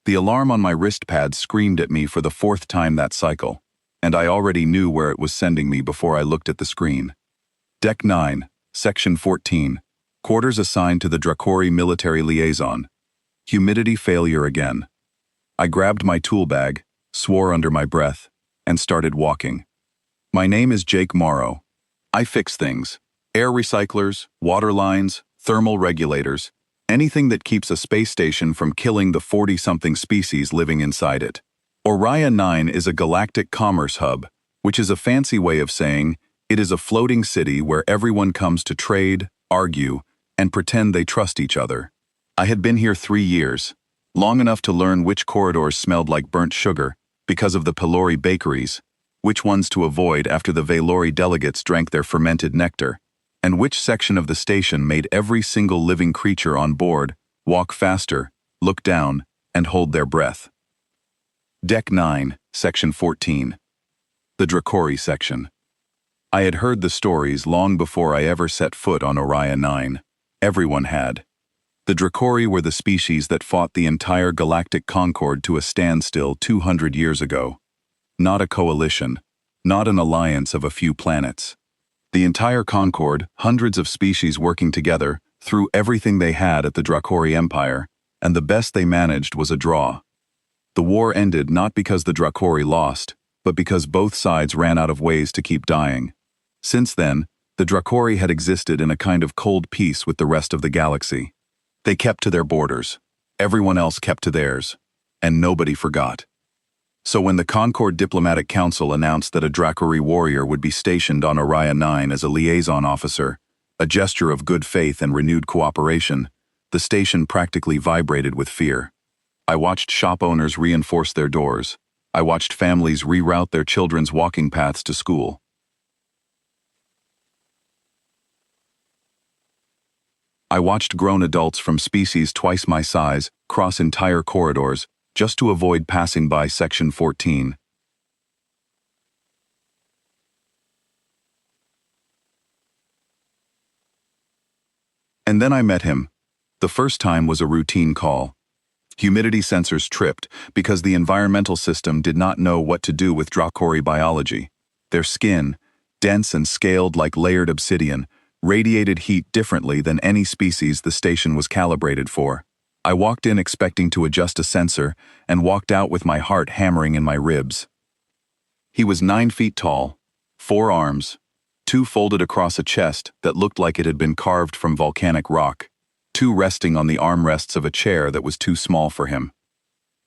The alarm on my wrist pad screamed at me for the fourth time that cycle, and I already knew where it was sending me before I looked at the screen. Deck 9, Section 14. Quarters assigned to the Dracori Military Liaison. Humidity failure again. I grabbed my tool bag, swore under my breath, and started walking. My name is Jake Morrow. I fix things. Air recyclers, water lines, thermal regulators, anything that keeps a space station from killing the 40-something species living inside it. Orion 9 is a galactic commerce hub, which is a fancy way of saying it is a floating city where everyone comes to trade, argue, and pretend they trust each other. I had been here 3 years, long enough to learn which corridors smelled like burnt sugar because of the Pelori bakeries, which ones to avoid after the Velori delegates drank their fermented nectar, and which section of the station made every single living creature on board walk faster, look down, and hold their breath. Deck 9, Section 14. The Dracori section. I had heard the stories long before I ever set foot on Orion 9. Everyone had. The Dracori were the species that fought the entire galactic concord to a standstill 200 years ago. Not a coalition, not an alliance of a few planets. The entire concord, hundreds of species working together, threw everything they had at the Dracori Empire, and the best they managed was a draw. The war ended not because the Dracori lost, but because both sides ran out of ways to keep dying. Since then, the Dracori had existed in a kind of cold peace with the rest of the galaxy. They kept to their borders, everyone else kept to theirs, and nobody forgot. So when the Concord Diplomatic Council announced that a Dracori warrior would be stationed on Orion 9 as a liaison officer, a gesture of good faith and renewed cooperation, the station practically vibrated with fear. I watched shop owners reinforce their doors. I watched families reroute their children's walking paths to school. I watched grown adults from species twice my size cross entire corridors just to avoid passing by Section 14. And then I met him. The first time was a routine call. Humidity sensors tripped because the environmental system did not know what to do with Dracori biology. Their skin, dense and scaled like layered obsidian, radiated heat differently than any species the station was calibrated for. I walked in expecting to adjust a sensor and walked out with my heart hammering in my ribs. He was 9 feet tall, 4 arms, 2 folded across a chest that looked like it had been carved from volcanic rock, 2 resting on the armrests of a chair that was too small for him.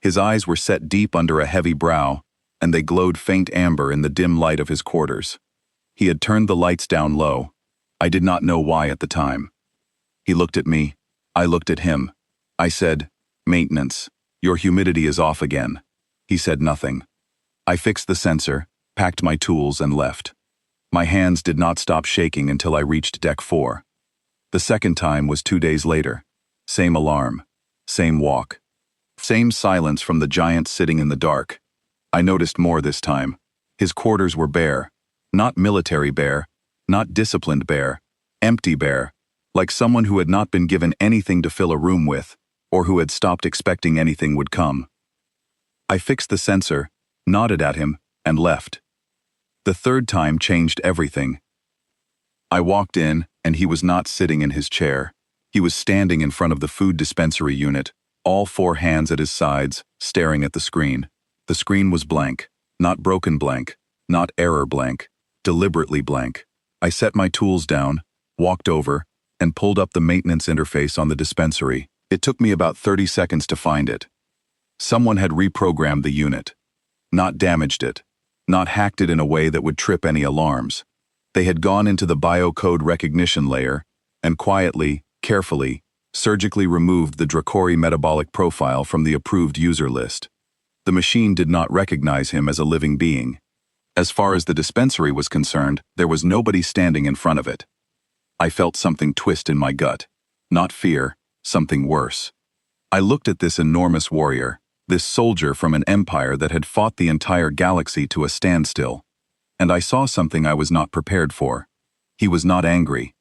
His eyes were set deep under a heavy brow, and they glowed faint amber in the dim light of his quarters. He had turned the lights down low. I did not know why at the time. He looked at me. I looked at him. I said, "Maintenance, your humidity is off again." He said nothing. I fixed the sensor, packed my tools, and left. My hands did not stop shaking until I reached Deck 4. The second time was 2 days later. Same alarm, same walk, same silence from the giant sitting in the dark. I noticed more this time. His quarters were bare. Not military bare, not disciplined bare, empty bare, like someone who had not been given anything to fill a room with, or who had stopped expecting anything would come. I fixed the sensor, nodded at him, and left. The third time changed everything. I walked in, and he was not sitting in his chair. He was standing in front of the food dispensary unit, all 4 hands at his sides, staring at the screen. The screen was blank, not broken blank, not error blank, deliberately blank. I set my tools down, walked over, and pulled up the maintenance interface on the dispensary. It took me about 30 seconds to find it. Someone had reprogrammed the unit. Not damaged it. Not hacked it in a way that would trip any alarms. They had gone into the biocode recognition layer and quietly, carefully, surgically removed the Dracori metabolic profile from the approved user list. The machine did not recognize him as a living being. As far as the dispensary was concerned, there was nobody standing in front of it. I felt something twist in my gut. Not fear, something worse. I looked at this enormous warrior, this soldier from an empire that had fought the entire galaxy to a standstill, and I saw something I was not prepared for. He was not angry.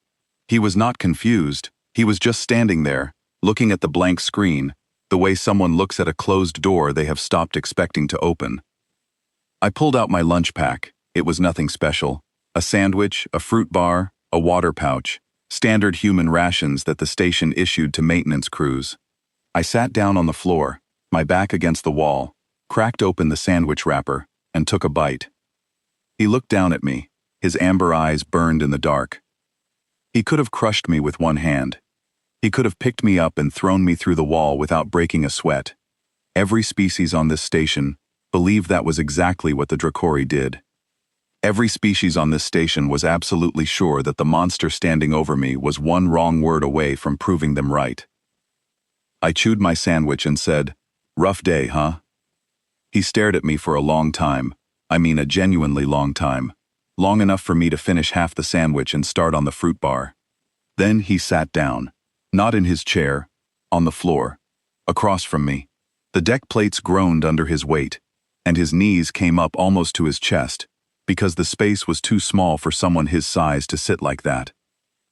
He was not confused. He was just standing there, looking at the blank screen, the way someone looks at a closed door they have stopped expecting to open. I pulled out my lunch pack. It was nothing special. A sandwich, a fruit bar, a water pouch, standard human rations that the station issued to maintenance crews. I sat down on the floor, my back against the wall, cracked open the sandwich wrapper, and took a bite. He looked down at me, his amber eyes burned in the dark. He could have crushed me with one hand. He could have picked me up and thrown me through the wall without breaking a sweat. Every species on this station believed that was exactly what the Dracori did. Every species on this station was absolutely sure that the monster standing over me was one wrong word away from proving them right. I chewed my sandwich and said, "Rough day, huh?" He stared at me for a long time. I mean a genuinely long time. Long enough for me to finish half the sandwich and start on the fruit bar. Then he sat down. Not in his chair, on the floor, across from me. The deck plates groaned under his weight, and his knees came up almost to his chest, because the space was too small for someone his size to sit like that.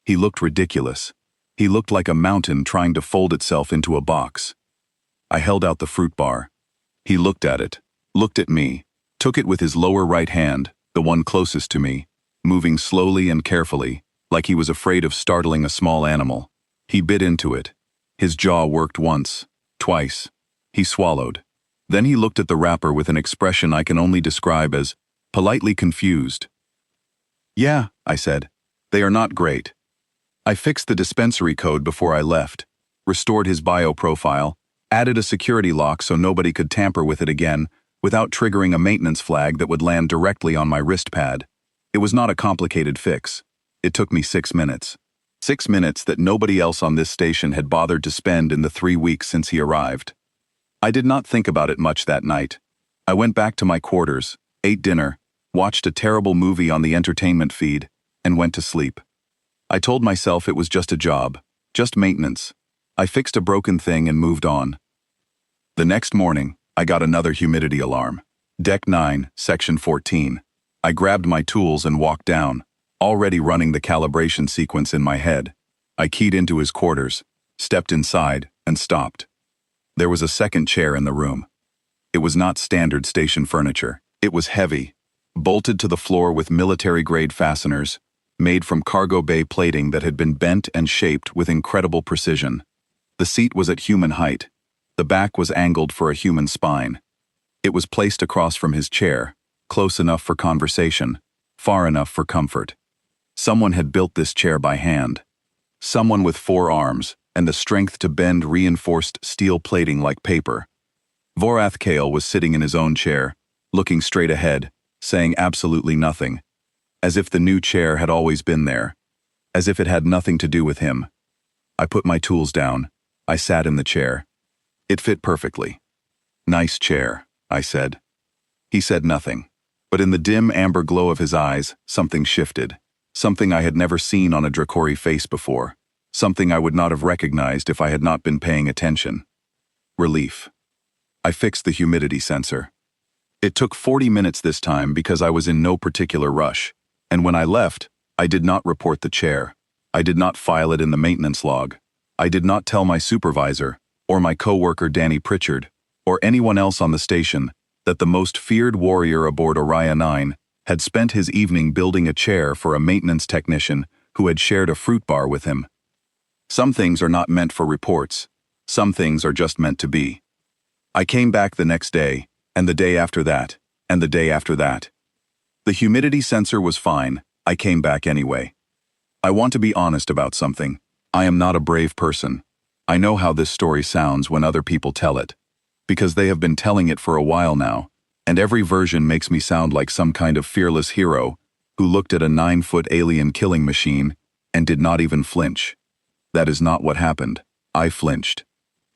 He looked ridiculous. He looked like a mountain trying to fold itself into a box. I held out the fruit bar. He looked at it, looked at me, took it with his lower right hand, the one closest to me, moving slowly and carefully, like he was afraid of startling a small animal. He bit into it. His jaw worked once, twice. He swallowed. Then he looked at the wrapper with an expression I can only describe as politely confused. "Yeah," I said. "They are not great." I fixed the dispensary code before I left, restored his bio profile, added a security lock so nobody could tamper with it again without triggering a maintenance flag that would land directly on my wrist pad. It was not a complicated fix. It took me 6 minutes. 6 minutes that nobody else on this station had bothered to spend in the 3 weeks since he arrived. I did not think about it much that night. I went back to my quarters, ate dinner, watched a terrible movie on the entertainment feed, and went to sleep. I told myself it was just a job, just maintenance. I fixed a broken thing and moved on. The next morning, I got another humidity alarm. Deck 9, Section 14. I grabbed my tools and walked down, already running the calibration sequence in my head. I keyed into his quarters, stepped inside, and stopped. There was a second chair in the room. It was not standard station furniture. It was heavy, bolted to the floor with military-grade fasteners, made from cargo bay plating that had been bent and shaped with incredible precision. The seat was at human height. The back was angled for a human spine. It was placed across from his chair, close enough for conversation, far enough for comfort. Someone had built this chair by hand. Someone with 4 arms and the strength to bend reinforced steel plating like paper. Vorath Kale was sitting in his own chair, looking straight ahead, saying absolutely nothing, as if the new chair had always been there, as if it had nothing to do with him. I put my tools down. I sat in the chair. It fit perfectly. "Nice chair," I said. He said nothing, but in the dim amber glow of his eyes, something shifted. Something I had never seen on a Dracori face before. Something I would not have recognized if I had not been paying attention. Relief. I fixed the humidity sensor. It took 40 minutes this time because I was in no particular rush, and when I left, I did not report the chair. I did not file it in the maintenance log. I did not tell my supervisor, or my coworker Danny Pritchard, or anyone else on the station, that the most feared warrior aboard Orion 9 had spent his evening building a chair for a maintenance technician who had shared a fruit bar with him. Some things are not meant for reports. Some things are just meant to be. I came back the next day, and the day after that, and the day after that. The humidity sensor was fine. I came back anyway. I want to be honest about something. I am not a brave person. I know how this story sounds when other people tell it, because they have been telling it for a while now, and every version makes me sound like some kind of fearless hero who looked at a 9-foot alien killing machine and did not even flinch. That is not what happened. I flinched.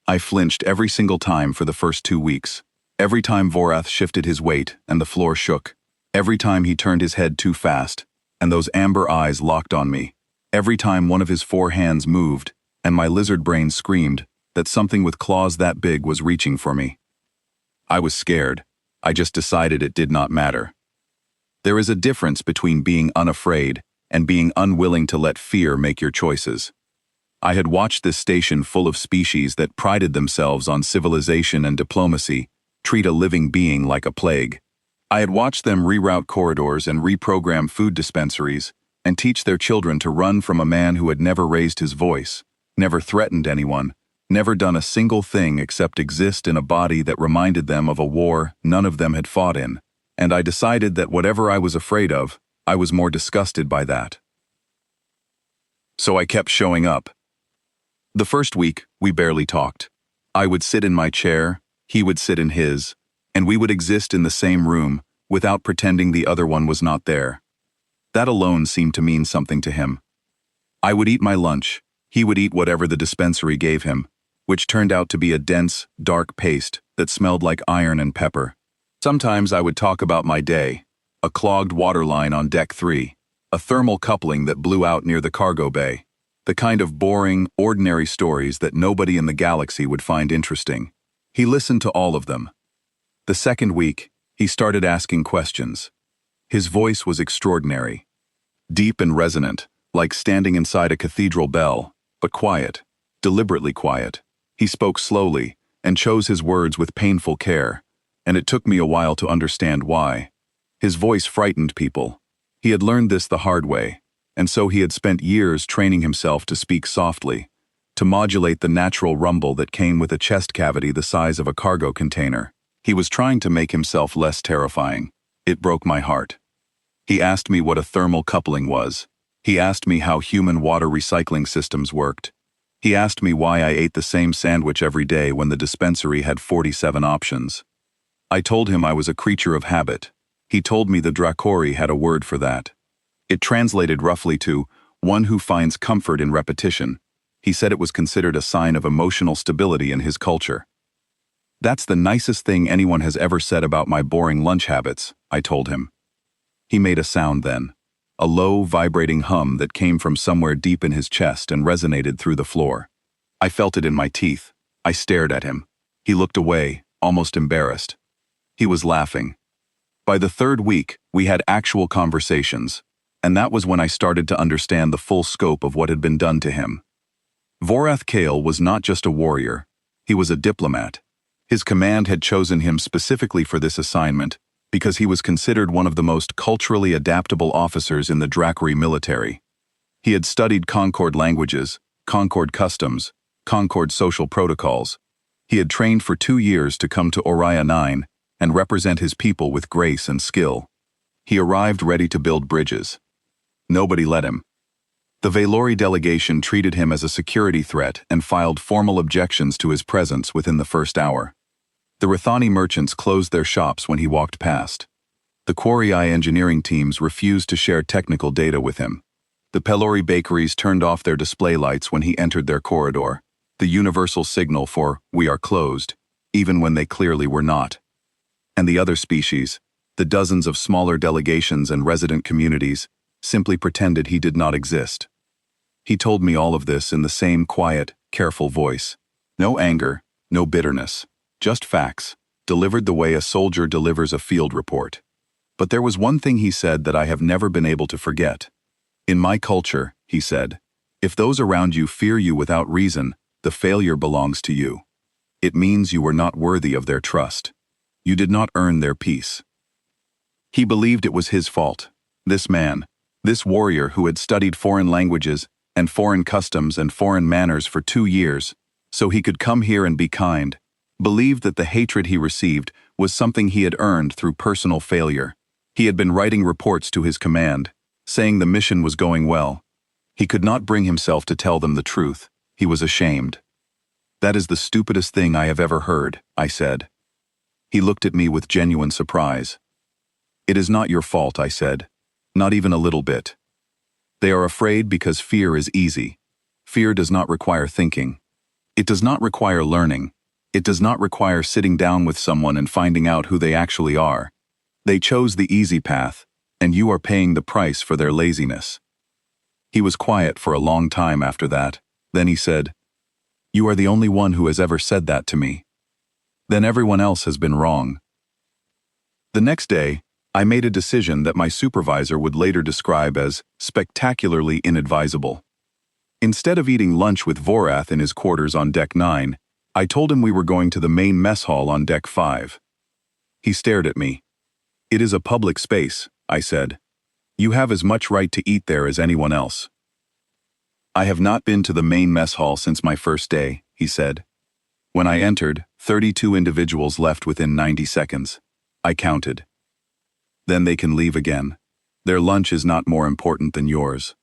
I flinched every single time for the first 2 weeks. Every time Vorath shifted his weight and the floor shook. Every time he turned his head too fast and those amber eyes locked on me. Every time one of his 4 hands moved and my lizard brain screamed that something with claws that big was reaching for me. I was scared. I just decided it did not matter. There is a difference between being unafraid and being unwilling to let fear make your choices. I had watched this station full of species that prided themselves on civilization and diplomacy, treat a living being like a plague. I had watched them reroute corridors and reprogram food dispensaries, and teach their children to run from a man who had never raised his voice, never threatened anyone, never done a single thing except exist in a body that reminded them of a war none of them had fought in. And I decided that whatever I was afraid of, I was more disgusted by that. So I kept showing up. The first week, we barely talked. I would sit in my chair, he would sit in his, and we would exist in the same room without pretending the other one was not there. That alone seemed to mean something to him. I would eat my lunch, he would eat whatever the dispensary gave him, which turned out to be a dense, dark paste that smelled like iron and pepper. Sometimes I would talk about my day, a clogged water line on deck 3, a thermal coupling that blew out near the cargo bay, the kind of boring, ordinary stories that nobody in the galaxy would find interesting. He listened to all of them. The second week, he started asking questions. His voice was extraordinary. Deep and resonant, like standing inside a cathedral bell, but quiet, deliberately quiet. He spoke slowly and chose his words with painful care, and it took me a while to understand why. His voice frightened people. He had learned this the hard way, and so he had spent years training himself to speak softly, to modulate the natural rumble that came with a chest cavity the size of a cargo container. He was trying to make himself less terrifying. It broke my heart. He asked me what a thermal coupling was. He asked me how human water recycling systems worked. He asked me why I ate the same sandwich every day when the dispensary had 47 options. I told him I was a creature of habit. He told me the Dracori had a word for that. It translated roughly to one who finds comfort in repetition. He said it was considered a sign of emotional stability in his culture. That's the nicest thing anyone has ever said about my boring lunch habits, I told him. He made a sound then, a low, vibrating hum that came from somewhere deep in his chest and resonated through the floor. I felt it in my teeth. I stared at him. He looked away, almost embarrassed. He was laughing. By the third week, we had actual conversations, and that was when I started to understand the full scope of what had been done to him. Vorath Kale was not just a warrior, he was a diplomat. His command had chosen him specifically for this assignment because he was considered one of the most culturally adaptable officers in the Dracori military. He had studied Concord languages, Concord customs, Concord social protocols. He had trained for 2 years to come to Orion 9 and represent his people with grace and skill. He arrived ready to build bridges. Nobody let him. The Valori delegation treated him as a security threat and filed formal objections to his presence within the first hour. The Rathani merchants closed their shops when he walked past. The Quarry Eye engineering teams refused to share technical data with him. The Pelori bakeries turned off their display lights when he entered their corridor, the universal signal for "we are closed," even when they clearly were not. And the other species, the dozens of smaller delegations and resident communities, simply pretended he did not exist. He told me all of this in the same quiet, careful voice. No anger, no bitterness. Just facts, delivered the way a soldier delivers a field report. But there was one thing he said that I have never been able to forget. In my culture, he said, if those around you fear you without reason, the failure belongs to you. It means you were not worthy of their trust. You did not earn their peace. He believed it was his fault. This man, this warrior who had studied foreign languages and foreign customs and foreign manners for 2 years, so he could come here and be kind, believed that the hatred he received was something he had earned through personal failure. He had been writing reports to his command, saying the mission was going well. He could not bring himself to tell them the truth. He was ashamed. That is the stupidest thing I have ever heard, I said. He looked at me with genuine surprise. It is not your fault, I said. Not even a little bit. They are afraid because fear is easy. Fear does not require thinking. It does not require learning. It does not require sitting down with someone and finding out who they actually are. They chose the easy path, and you are paying the price for their laziness. He was quiet for a long time after that. Then he said, "You are the only one who has ever said that to me. Then everyone else has been wrong." The next day, I made a decision that my supervisor would later describe as spectacularly inadvisable. Instead of eating lunch with Vorath in his quarters on Deck 9, I told him we were going to the main mess hall on Deck 5. He stared at me. "It is a public space," I said. "You have as much right to eat there as anyone else." "I have not been to the main mess hall since my first day," he said. When I entered, 32 individuals left within 90 seconds. I counted. "Then they can leave again. Their lunch is not more important than yours."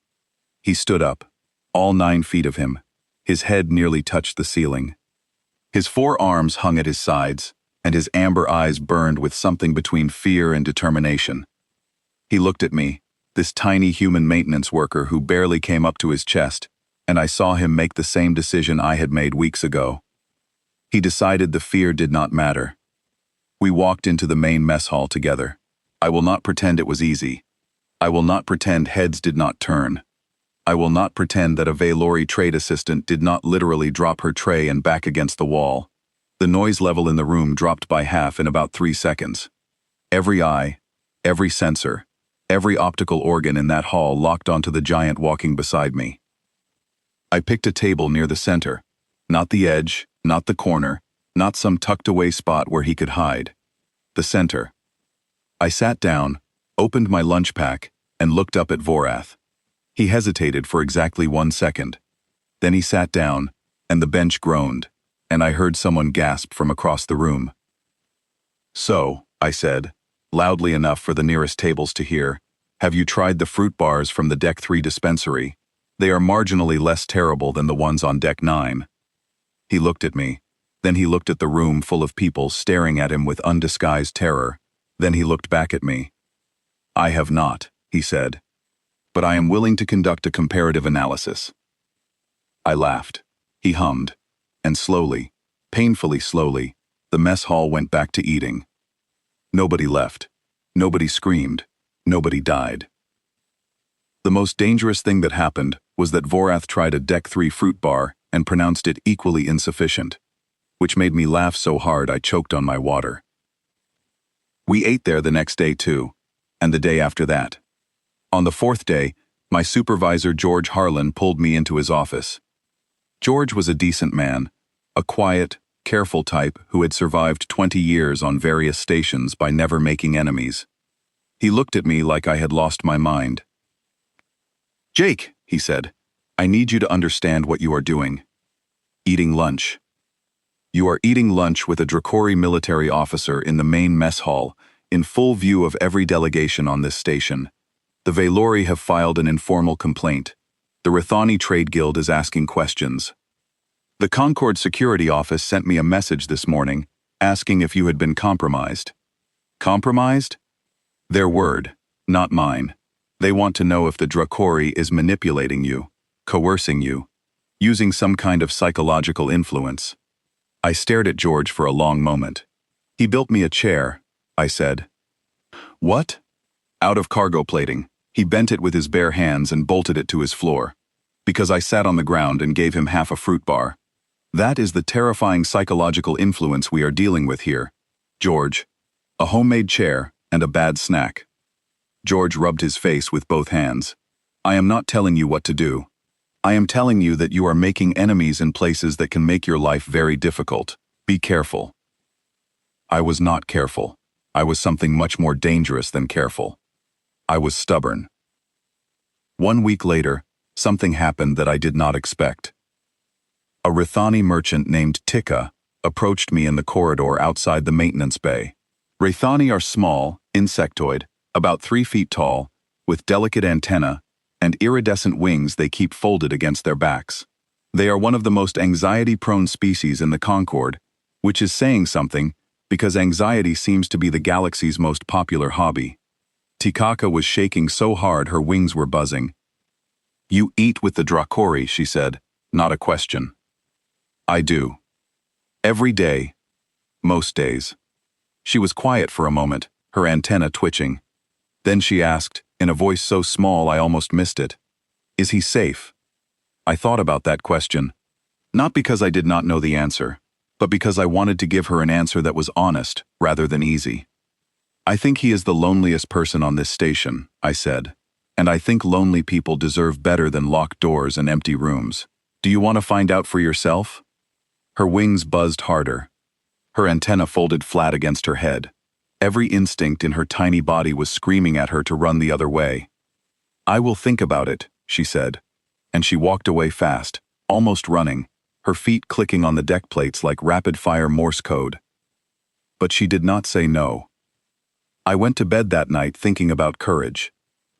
He stood up, all 9 feet of him. His head nearly touched the ceiling. His 4 arms hung at his sides, and his amber eyes burned with something between fear and determination. He looked at me, this tiny human maintenance worker who barely came up to his chest, and I saw him make the same decision I had made weeks ago. He decided the fear did not matter. We walked into the main mess hall together. I will not pretend it was easy. I will not pretend heads did not turn. I will not pretend that a Valori trade assistant did not literally drop her tray and back against the wall. The noise level in the room dropped by half in about 3 seconds. Every eye, every sensor, every optical organ in that hall locked onto the giant walking beside me. I picked a table near the center, not the edge, not the corner, not some tucked-away spot where he could hide. The center. I sat down, opened my lunch pack, and looked up at Vorath. He hesitated for exactly 1 second. Then he sat down, and the bench groaned, and I heard someone gasp from across the room. "So," I said, loudly enough for the nearest tables to hear, "have you tried the fruit bars from the Deck 3 dispensary? They are marginally less terrible than the ones on Deck 9. He looked at me. Then he looked at the room full of people staring at him with undisguised terror. Then he looked back at me. "I have not," he said. "But I am willing to conduct a comparative analysis." I laughed. He hummed. And slowly, painfully slowly, the mess hall went back to eating. Nobody left. Nobody screamed. Nobody died. The most dangerous thing that happened was that Vorath tried a Deck 3 fruit bar and pronounced it equally insufficient, which made me laugh so hard I choked on my water. We ate there the next day too, and the day after that. On the 4th day, my supervisor George Harlan pulled me into his office. George was a decent man, a quiet, careful type who had survived 20 years on various stations by never making enemies. He looked at me like I had lost my mind. "Jake," he said, "I need you to understand what you are doing. Eating lunch. You are eating lunch with a Dracori military officer in the main mess hall, in full view of every delegation on this station. The Valori have filed an informal complaint. The Rithani Trade Guild is asking questions. The Concord Security Office sent me a message this morning asking if you had been compromised." Compromised? Their word, not mine. They want to know if the Dracori is manipulating you, coercing you, using some kind of psychological influence. I stared at George for a long moment. "He built me a chair," I said. "What?" "Out of cargo plating. He bent it with his bare hands and bolted it to his floor. Because I sat on the ground and gave him half a fruit bar. That is the terrifying psychological influence we are dealing with here. George. A homemade chair and a bad snack." George rubbed his face with both hands. "I am not telling you what to do. I am telling you that you are making enemies in places that can make your life very difficult. Be careful." I was not careful. I was something much more dangerous than careful. I was stubborn. 1 week later, something happened that I did not expect. A Rithani merchant named Tika approached me in the corridor outside the maintenance bay. Rithani are small, insectoid, about 3 feet tall, with delicate antennae and iridescent wings they keep folded against their backs. They are one of the most anxiety-prone species in the Concord, which is saying something because anxiety seems to be the galaxy's most popular hobby. Tikaka was shaking so hard her wings were buzzing. "You eat with the Dracori," she said, not a question. "I do. Every day. Most days." She was quiet for a moment, her antenna twitching. Then she asked, in a voice so small I almost missed it, "Is he safe?" I thought about that question, not because I did not know the answer, but because I wanted to give her an answer that was honest rather than easy. "I think he is the loneliest person on this station," I said, And I think lonely people deserve better than locked doors and empty rooms. Do you want to find out for yourself? Her wings buzzed harder. Her antenna folded flat against her head. Every instinct in her tiny body was screaming at her to run the other way. I will think about it, she said. And she walked away fast, almost running, her feet clicking on the deck plates like rapid-fire Morse code. But she did not say no. I went to bed that night thinking about courage.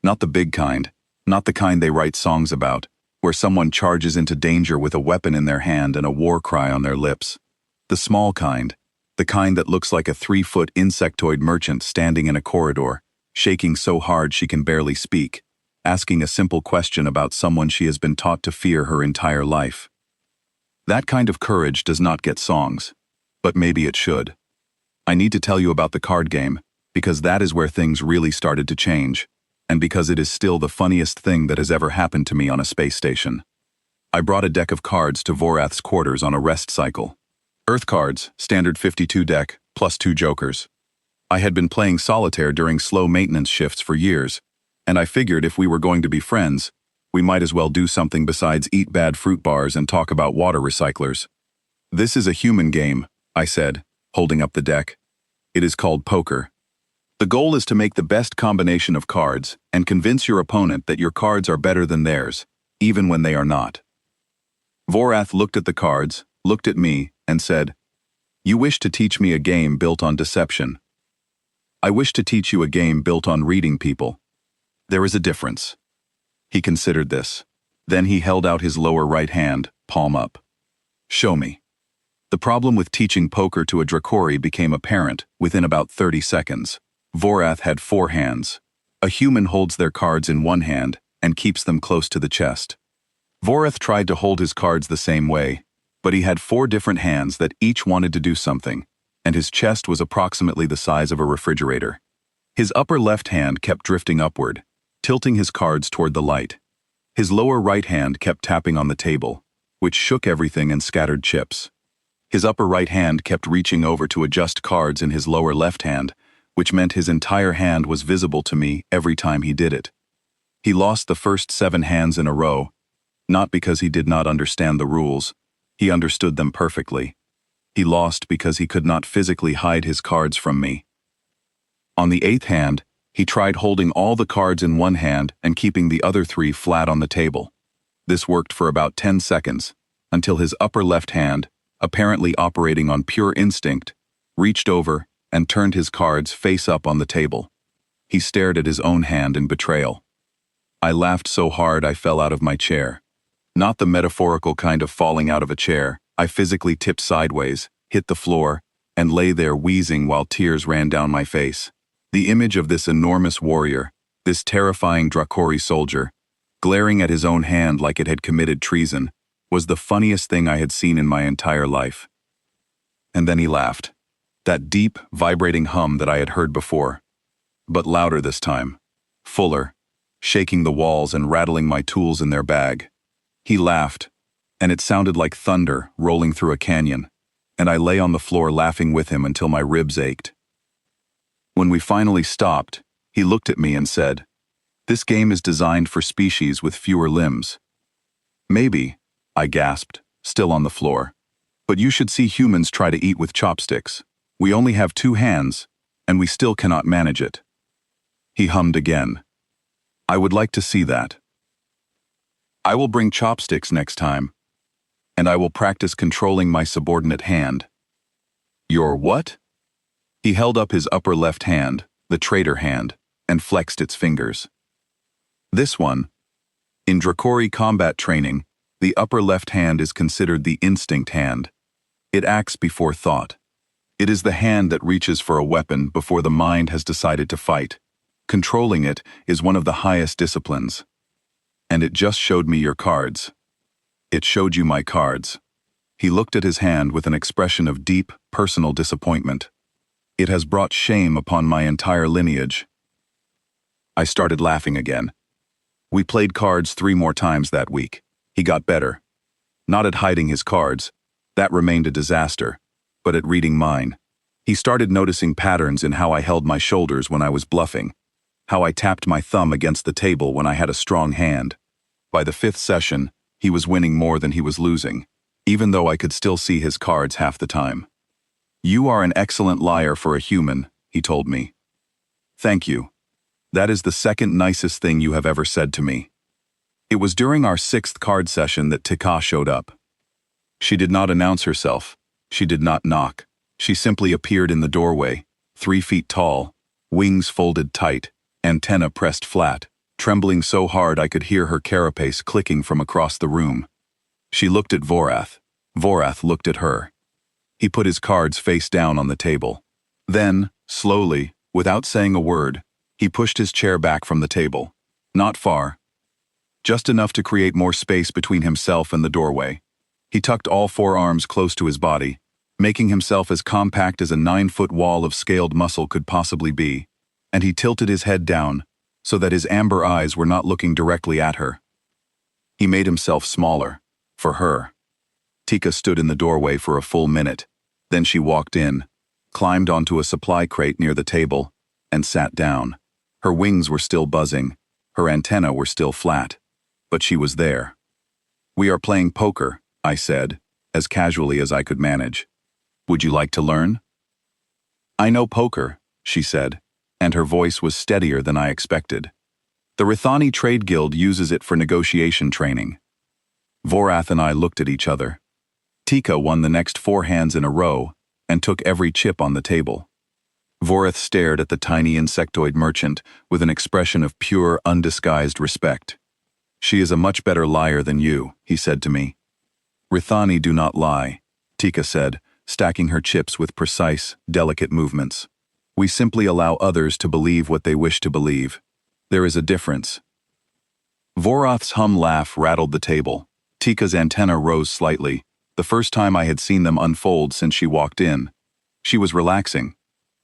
Not the big kind, not the kind they write songs about, where someone charges into danger with a weapon in their hand and a war cry on their lips. The small kind, the kind that looks like a 3-foot insectoid merchant standing in a corridor, shaking so hard she can barely speak, asking a simple question about someone she has been taught to fear her entire life. That kind of courage does not get songs, but maybe it should. I need to tell you about the card game, because that is where things really started to change, and because it is still the funniest thing that has ever happened to me on a space station. I brought a deck of cards to Vorath's quarters on a rest cycle. Earth cards, standard 52 deck, plus 2 jokers. I had been playing solitaire during slow maintenance shifts for years, and I figured if we were going to be friends, we might as well do something besides eat bad fruit bars and talk about water recyclers. This is a human game, I said, holding up the deck. It is called poker. The goal is to make the best combination of cards and convince your opponent that your cards are better than theirs, even when they are not. Vorath looked at the cards, looked at me, and said, "You wish to teach me a game built on deception. I wish to teach you a game built on reading people. There is a difference." He considered this. Then he held out his lower right hand, palm up. "Show me." The problem with teaching poker to a Dracori became apparent within about 30 seconds. Vorath had 4 hands. A human holds their cards in one hand and keeps them close to the chest. Vorath tried to hold his cards the same way, but he had 4 different hands that each wanted to do something, and his chest was approximately the size of a refrigerator. His upper left hand kept drifting upward, tilting his cards toward the light. His lower right hand kept tapping on the table, which shook everything and scattered chips. His upper right hand kept reaching over to adjust cards in his lower left hand, which meant his entire hand was visible to me every time he did it. He lost the first 7 hands in a row, not because he did not understand the rules. He understood them perfectly. He lost because he could not physically hide his cards from me. On the 8th hand, he tried holding all the cards in one hand and keeping the other 3 flat on the table. This worked for about 10 seconds, until his upper left hand, apparently operating on pure instinct, reached over and turned his cards face up on the table. He stared at his own hand in betrayal. I laughed so hard I fell out of my chair. Not the metaphorical kind of falling out of a chair. I physically tipped sideways, hit the floor, and lay there wheezing while tears ran down my face. The image of this enormous warrior, this terrifying Dracori soldier, glaring at his own hand like it had committed treason, was the funniest thing I had seen in my entire life. And then he laughed. That deep, vibrating hum that I had heard before. But louder this time. Fuller, shaking the walls and rattling my tools in their bag. He laughed, and it sounded like thunder rolling through a canyon, and I lay on the floor laughing with him until my ribs ached. When we finally stopped, he looked at me and said, "This game is designed for species with fewer limbs." "Maybe," I gasped, still on the floor. "But you should see humans try to eat with chopsticks. We only have 2 hands, and we still cannot manage it." He hummed again. "I would like to see that. I will bring chopsticks next time, and I will practice controlling my subordinate hand." "Your what?" He held up his upper left hand, the traitor hand, and flexed its fingers. "This one. In Dracori combat training, the upper left hand is considered the instinct hand. It acts before thought. It is the hand that reaches for a weapon before the mind has decided to fight. Controlling it is one of the highest disciplines. And it just showed me your cards. It showed you my cards." He looked at his hand with an expression of deep, personal disappointment. "It has brought shame upon my entire lineage." I started laughing again. We played cards 3 more times that week. He got better. Not at hiding his cards. That remained a disaster. But at reading mine. He started noticing patterns in how I held my shoulders when I was bluffing, how I tapped my thumb against the table when I had a strong hand. By the 5th session, he was winning more than he was losing, even though I could still see his cards half the time. "You are an excellent liar for a human," he told me. "Thank you. That is the second nicest thing you have ever said to me." It was during our 6th card session that Tika showed up. She did not announce herself. She did not knock. She simply appeared in the doorway, 3 feet tall, wings folded tight, antenna pressed flat, trembling so hard I could hear her carapace clicking from across the room. She looked at Vorath. Vorath looked at her. He put his cards face down on the table. Then, slowly, without saying a word, he pushed his chair back from the table. Not far. Just enough to create more space between himself and the doorway. He tucked all 4 arms close to his body, making himself as compact as a 9-foot wall of scaled muscle could possibly be, and he tilted his head down, so that his amber eyes were not looking directly at her. He made himself smaller, for her. Tika stood in the doorway for a full minute. Then she walked in, climbed onto a supply crate near the table, and sat down. Her wings were still buzzing, her antennae were still flat, but she was there. "We are playing poker," I said, as casually as I could manage. "Would you like to learn?" "I know poker," she said, and her voice was steadier than I expected. "The Rithani Trade Guild uses it for negotiation training." Vorath and I looked at each other. Tika won the next 4 hands in a row and took every chip on the table. Vorath stared at the tiny insectoid merchant with an expression of pure, undisguised respect. "She is a much better liar than you," he said to me. "Rithani do not lie," Tika said, stacking her chips with precise, delicate movements. "We simply allow others to believe what they wish to believe. There is a difference." Vorath's hum laugh rattled the table. Tika's antenna rose slightly, the first time I had seen them unfold since she walked in. She was relaxing.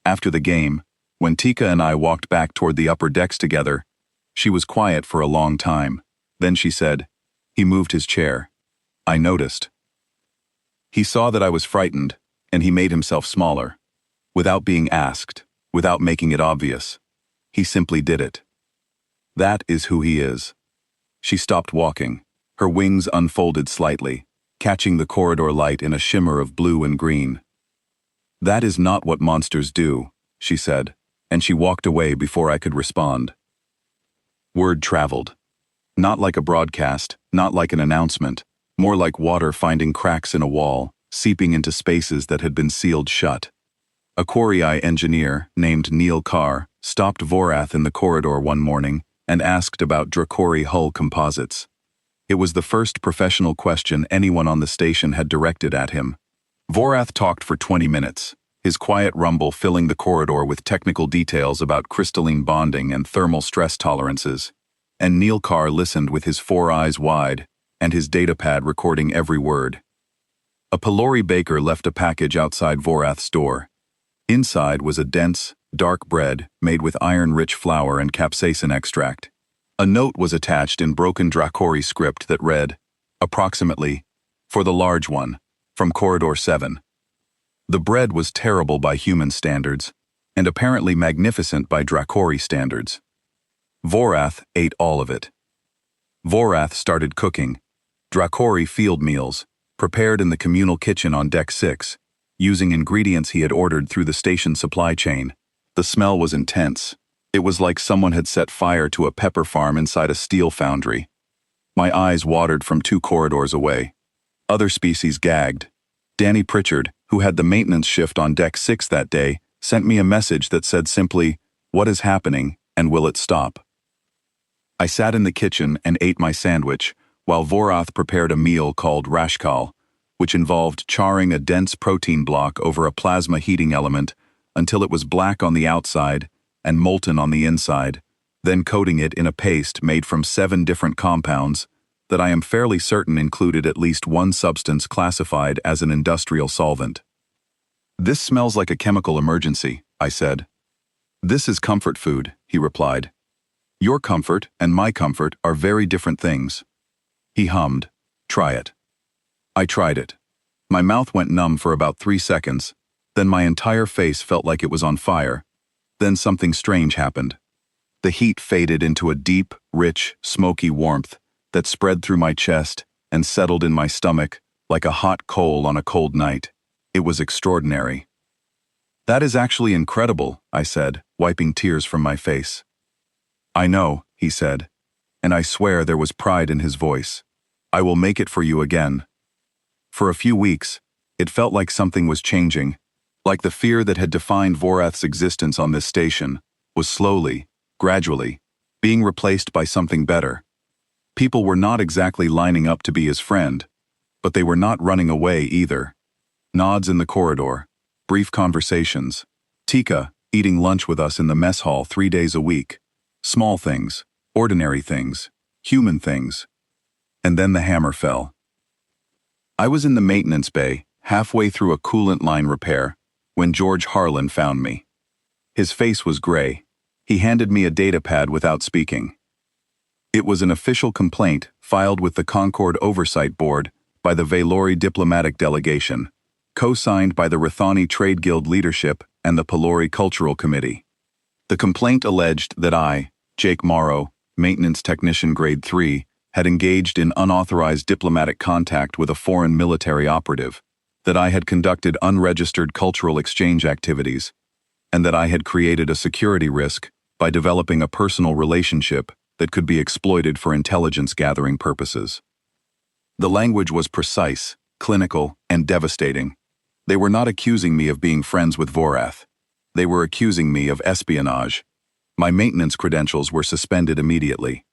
After the game, when Tika and I walked back toward the upper decks together, she was quiet for a long time. Then she said, "He moved his chair. I noticed." He saw that I was frightened, and he made himself smaller. Without being asked, without making it obvious. He simply did it. That is who he is. She stopped walking, her wings unfolded slightly, catching the corridor light in a shimmer of blue and green. "That is not what monsters do," she said, and she walked away before I could respond. Word traveled. Not like a broadcast, not like an announcement, more like water finding cracks in a wall, seeping into spaces that had been sealed shut. A Quarry Eye engineer, named Neil Carr, stopped Vorath in the corridor one morning and asked about Dracori hull composites. It was the first professional question anyone on the station had directed at him. Vorath talked for 20 minutes, his quiet rumble filling the corridor with technical details about crystalline bonding and thermal stress tolerances, and Neil Carr listened with his 4 eyes wide and his datapad recording every word. A Pelori baker left a package outside Vorath's door. Inside was a dense, dark bread made with iron-rich flour and capsaicin extract. A note was attached in broken Dracori script that read, approximately, "For the large one, from Corridor 7. The bread was terrible by human standards, and apparently magnificent by Dracori standards. Vorath ate all of it. Vorath started cooking. Dracori field meals, prepared in the communal kitchen on Deck 6, using ingredients he had ordered through the station supply chain. The smell was intense. It was like someone had set fire to a pepper farm inside a steel foundry. My eyes watered from 2 corridors away. Other species gagged. Danny Pritchard, who had the maintenance shift on Deck 6 that day, sent me a message that said simply, "What is happening, and will it stop?" I sat in the kitchen and ate my sandwich, while Vorath prepared a meal called rashkal, which involved charring a dense protein block over a plasma heating element until it was black on the outside and molten on the inside, then coating it in a paste made from 7 different compounds that I am fairly certain included at least one substance classified as an industrial solvent. "This smells like a chemical emergency," I said. "This is comfort food," he replied. "Your comfort and my comfort are very different things." He hummed, "Try it." I tried it. My mouth went numb for about 3 seconds, then my entire face felt like it was on fire. Then something strange happened. The heat faded into a deep, rich, smoky warmth that spread through my chest and settled in my stomach like a hot coal on a cold night. It was extraordinary. "That is actually incredible," I said, wiping tears from my face. "I know," he said, and I swear there was pride in his voice. "I will make it for you again." For a few weeks, it felt like something was changing, like the fear that had defined Vorath's existence on this station was slowly, gradually, being replaced by something better. People were not exactly lining up to be his friend, but they were not running away either. Nods in the corridor, brief conversations, Tika eating lunch with us in the mess hall 3 days a week. Small things, ordinary things, human things. And then the hammer fell. I was in the maintenance bay, halfway through a coolant line repair, when George Harlan found me. His face was gray. He handed me a data pad without speaking. It was an official complaint filed with the Concord Oversight Board by the Valori diplomatic delegation, co-signed by the Rathani Trade Guild leadership and the Pelori Cultural Committee. The complaint alleged that I, Jake Morrow, maintenance technician grade 3, had engaged in unauthorized diplomatic contact with a foreign military operative, that I had conducted unregistered cultural exchange activities, and that I had created a security risk by developing a personal relationship that could be exploited for intelligence-gathering purposes. The language was precise, clinical, and devastating. They were not accusing me of being friends with Vorath. They were accusing me of espionage. My maintenance credentials were suspended immediately.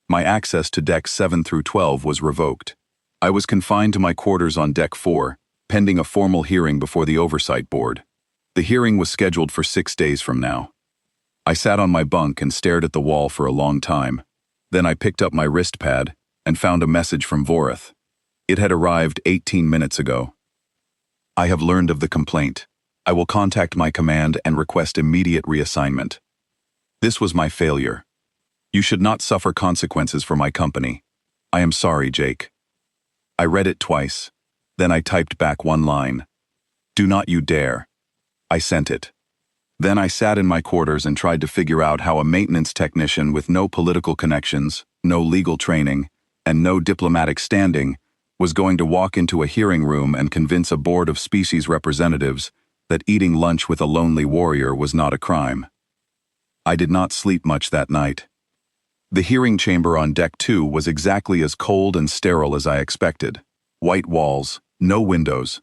My access to decks 7 through 12 was revoked. I was confined to my quarters on Deck 4, pending a formal hearing before the Oversight Board. The hearing was scheduled for 6 days from now. I sat on my bunk and stared at the wall for a long time. Then I picked up my wrist pad and found a message from Vorath. It had arrived 18 minutes ago. "I have learned of the complaint. I will contact my command and request immediate reassignment. This was my failure. You should not suffer consequences for my company. I am sorry, Jake." I read it twice. Then I typed back one line. "Do not you dare." I sent it. Then I sat in my quarters and tried to figure out how a maintenance technician with no political connections, no legal training, and no diplomatic standing was going to walk into a hearing room and convince a board of species representatives that eating lunch with a lonely warrior was not a crime. I did not sleep much that night. The hearing chamber on Deck 2 was exactly as cold and sterile as I expected. White walls, no windows.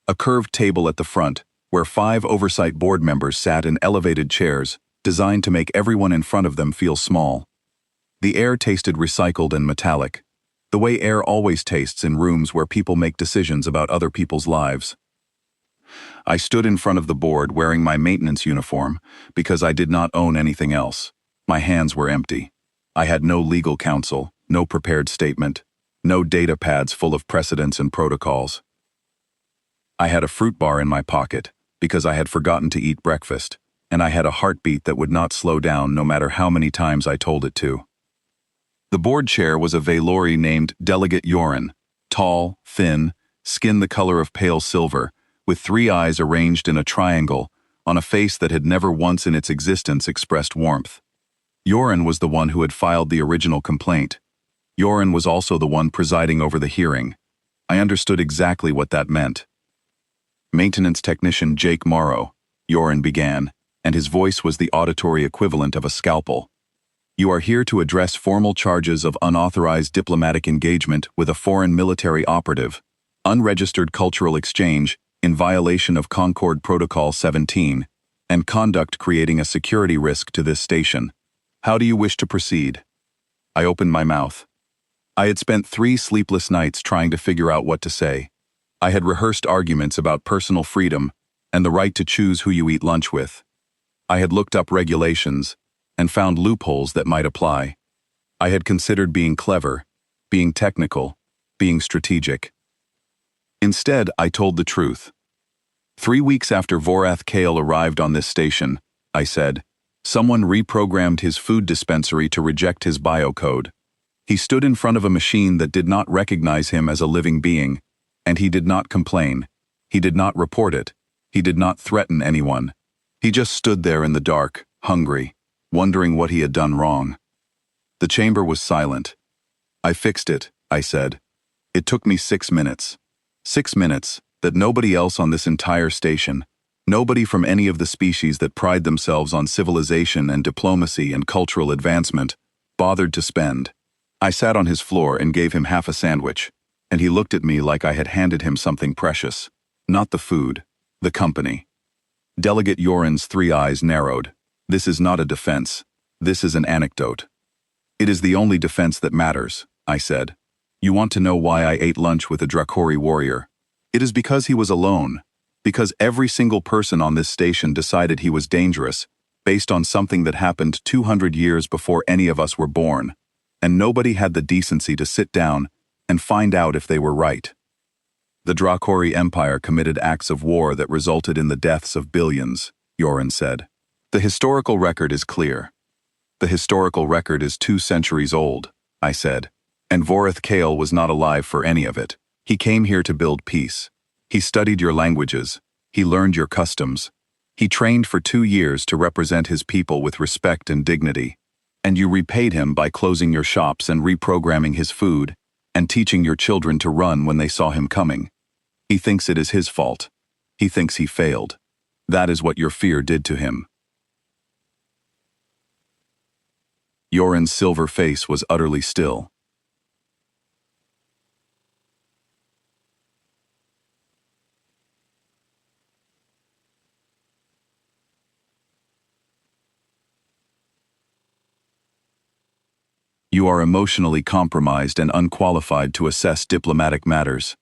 A curved table at the front, where 5 oversight board members sat in elevated chairs, designed to make everyone in front of them feel small. The air tasted recycled and metallic, the way air always tastes in rooms where people make decisions about other people's lives. I stood in front of the board wearing my maintenance uniform because I did not own anything else. My hands were empty. I had no legal counsel, no prepared statement, no data pads full of precedents and protocols. I had a fruit bar in my pocket because I had forgotten to eat breakfast, and I had a heartbeat that would not slow down no matter how many times I told it to. The board chair was a Valori named Delegate Yoren, tall, thin, skin the color of pale silver, with 3 eyes arranged in a triangle on a face that had never once in its existence expressed warmth. Yoren was the one who had filed the original complaint. Yoren was also the one presiding over the hearing. I understood exactly what that meant. "Maintenance technician Jake Morrow," Yoren began, and his voice was the auditory equivalent of a scalpel. "You are here to address formal charges of unauthorized diplomatic engagement with a foreign military operative, unregistered cultural exchange in violation of Concord Protocol 17, and conduct creating a security risk to this station. How do you wish to proceed?" I opened my mouth. I had spent 3 sleepless nights trying to figure out what to say. I had rehearsed arguments about personal freedom and the right to choose who you eat lunch with. I had looked up regulations and found loopholes that might apply. I had considered being clever, being technical, being strategic. Instead, I told the truth. 3 weeks after Vorath Kale arrived on this station, I said, someone reprogrammed his food dispensary to reject his biocode. He stood in front of a machine that did not recognize him as a living being, and he did not complain. He did not report it. He did not threaten anyone. He just stood there in the dark, hungry, wondering what he had done wrong. The chamber was silent. "I fixed it," I said. "It took me 6 minutes. 6 minutes that nobody else on this entire station, nobody from any of the species that pride themselves on civilization and diplomacy and cultural advancement, bothered to spend." I sat on his floor and gave him half a sandwich, and he looked at me like I had handed him something precious. Not the food, the company. Delegate Yoren's 3 eyes narrowed. "This is not a defense. This is an anecdote." "It is the only defense that matters," I said. "You want to know why I ate lunch with a Dracori warrior? It is because he was alone. Because every single person on this station decided he was dangerous, based on something that happened 200 years before any of us were born. And nobody had the decency to sit down and find out if they were right. The Dracori Empire committed acts of war that resulted in the deaths of billions," Yoren said. "The historical record is clear." "The historical record is 2 centuries old," I said. "And Vorith Kale was not alive for any of it. He came here to build peace. He studied your languages. He learned your customs. He trained for 2 years to represent his people with respect and dignity. And you repaid him by closing your shops and reprogramming his food, and teaching your children to run when they saw him coming. He thinks it is his fault. He thinks he failed. That is what your fear did to him." Yoren's silver face was utterly still. "You are emotionally compromised and unqualified to assess diplomatic matters."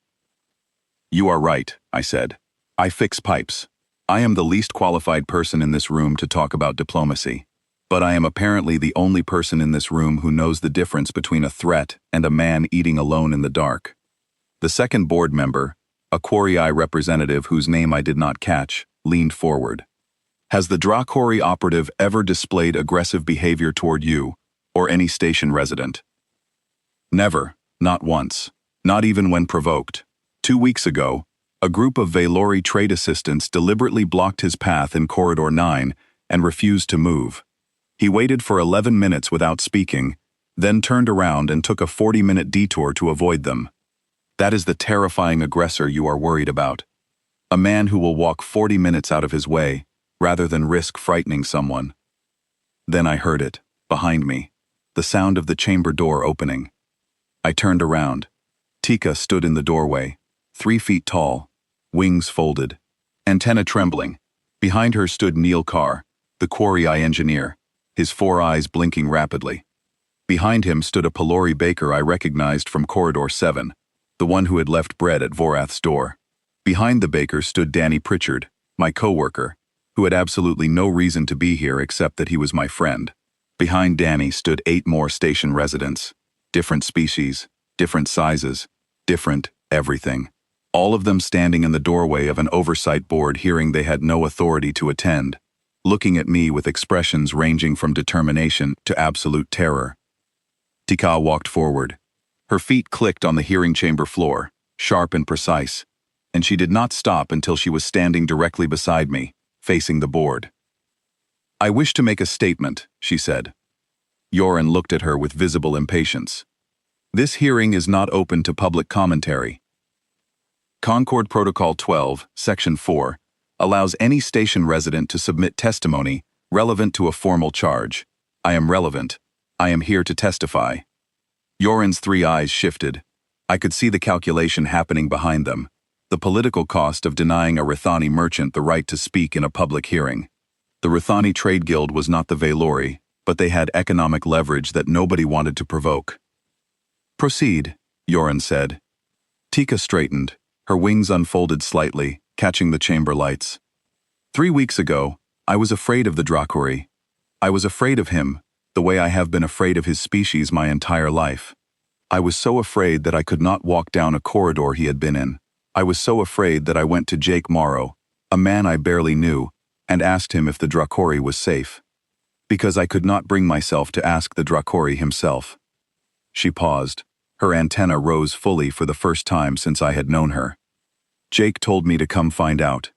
"You are right," I said. "I fix pipes. I am the least qualified person in this room to talk about diplomacy. But I am apparently the only person in this room who knows the difference between a threat and a man eating alone in the dark." The second board member, a Quarry-Eye representative whose name I did not catch, leaned forward. "Has the Dracori operative ever displayed aggressive behavior toward you, or any station resident?" "Never, not once. Not even when provoked. 2 weeks ago, a group of Valori trade assistants deliberately blocked his path in Corridor 9 and refused to move. He waited for 11 minutes without speaking, then turned around and took a 40-minute detour to avoid them. That is the terrifying aggressor you are worried about. A man who will walk 40 minutes out of his way, rather than risk frightening someone." Then I heard it, behind me, the sound of the chamber door opening. I turned around. Tika stood in the doorway, 3 feet tall, wings folded, antenna trembling. Behind her stood Neil Carr, the Quarry-Eye engineer, his 4 eyes blinking rapidly. Behind him stood a Pelori baker I recognized from Corridor 7, the one who had left bread at Vorath's door. Behind the baker stood Danny Pritchard, my co-worker, who had absolutely no reason to be here except that he was my friend. Behind Danny stood 8 more station residents, different species, different sizes, different everything. All of them standing in the doorway of an oversight board hearing they had no authority to attend, looking at me with expressions ranging from determination to absolute terror. Tika walked forward. Her feet clicked on the hearing chamber floor, sharp and precise, and she did not stop until she was standing directly beside me, facing the board. "I wish to make a statement," she said. Yoren looked at her with visible impatience. "This hearing is not open to public commentary. Concord Protocol 12, Section 4, allows any station resident to submit testimony relevant to a formal charge. I am relevant. I am here to testify." Yoren's 3 eyes shifted. I could see the calculation happening behind them, the political cost of denying a Rithani merchant the right to speak in a public hearing. The Rithani Trade Guild was not the Valori, but they had economic leverage that nobody wanted to provoke. "Proceed," Yoren said. Tika straightened, her wings unfolded slightly, catching the chamber lights. 3 weeks ago, I was afraid of the Dracori. I was afraid of him, the way I have been afraid of his species my entire life. I was so afraid that I could not walk down a corridor he had been in. I was so afraid that I went to Jake Morrow, a man I barely knew, and asked him if the Dracori was safe. Because I could not bring myself to ask the Dracori himself. She paused. Her antenna rose fully for the first time since I had known her. Jake told me to come find out.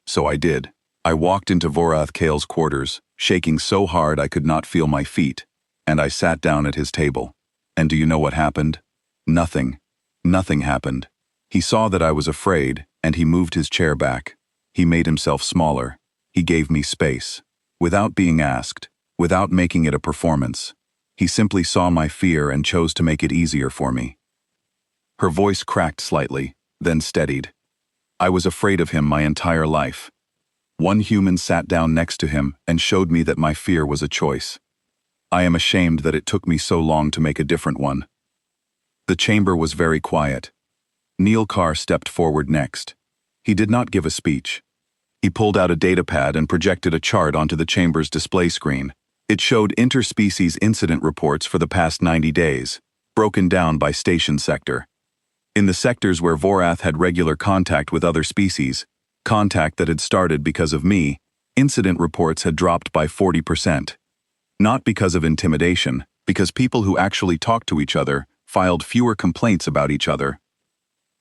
So I did. I walked into Vorath Kale's quarters, shaking so hard I could not feel my feet, and I sat down at his table. And do you know what happened? Nothing. Nothing happened. He saw that I was afraid, and he moved his chair back. He made himself smaller. He gave me space. Without being asked, without making it a performance. He simply saw my fear and chose to make it easier for me. Her voice cracked slightly, then steadied. I was afraid of him my entire life. One human sat down next to him and showed me that my fear was a choice. I am ashamed that it took me so long to make a different one. The chamber was very quiet. Neil Carr stepped forward next. He did not give a speech. He pulled out a datapad and projected a chart onto the chamber's display screen. It showed interspecies incident reports for the past 90 days, broken down by station sector. In the sectors where Vorath had regular contact with other species, contact that had started because of me, incident reports had dropped by 40%. Not because of intimidation, because people who actually talked to each other filed fewer complaints about each other.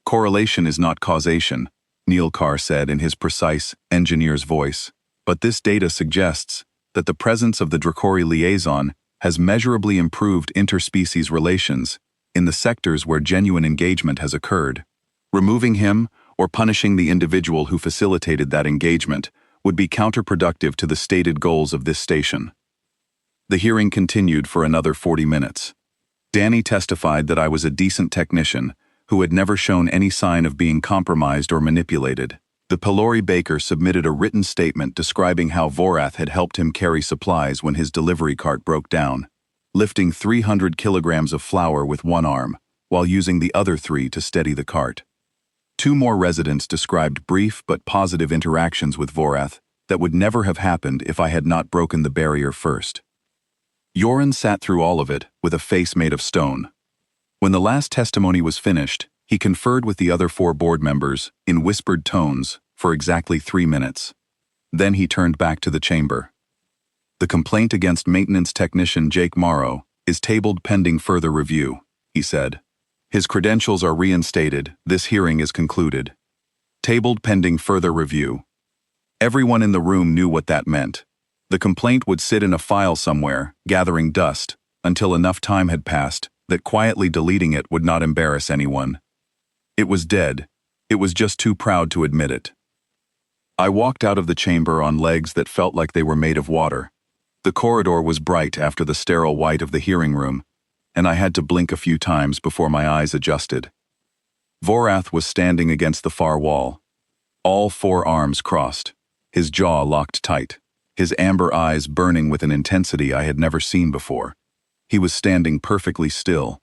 Correlation is not causation, Neil Carr said in his precise, engineer's voice, but this data suggests that the presence of the Dracori liaison has measurably improved interspecies relations in the sectors where genuine engagement has occurred. Removing him or punishing the individual who facilitated that engagement would be counterproductive to the stated goals of this station. The hearing continued for another 40 minutes. Danny testified that I was a decent technician who had never shown any sign of being compromised or manipulated. The Pelori baker submitted a written statement describing how Vorath had helped him carry supplies when his delivery cart broke down, lifting 300 kilograms of flour with one arm, while using the other 3 to steady the cart. 2 more residents described brief but positive interactions with Vorath that would never have happened if I had not broken the barrier first. Yoren sat through all of it with a face made of stone. When the last testimony was finished, he conferred with the other 4 board members in whispered tones for exactly 3 minutes. Then he turned back to the chamber. The complaint against maintenance technician Jake Morrow is tabled pending further review, he said. His credentials are reinstated. This hearing is concluded. Tabled pending further review. Everyone in the room knew what that meant. The complaint would sit in a file somewhere, gathering dust, until enough time had passed that quietly deleting it would not embarrass anyone. It was dead. It was just too proud to admit it. I walked out of the chamber on legs that felt like they were made of water. The corridor was bright after the sterile white of the hearing room, and I had to blink a few times before my eyes adjusted. Vorath was standing against the far wall, all 4 arms crossed, his jaw locked tight, his amber eyes burning with an intensity I had never seen before. He was standing perfectly still,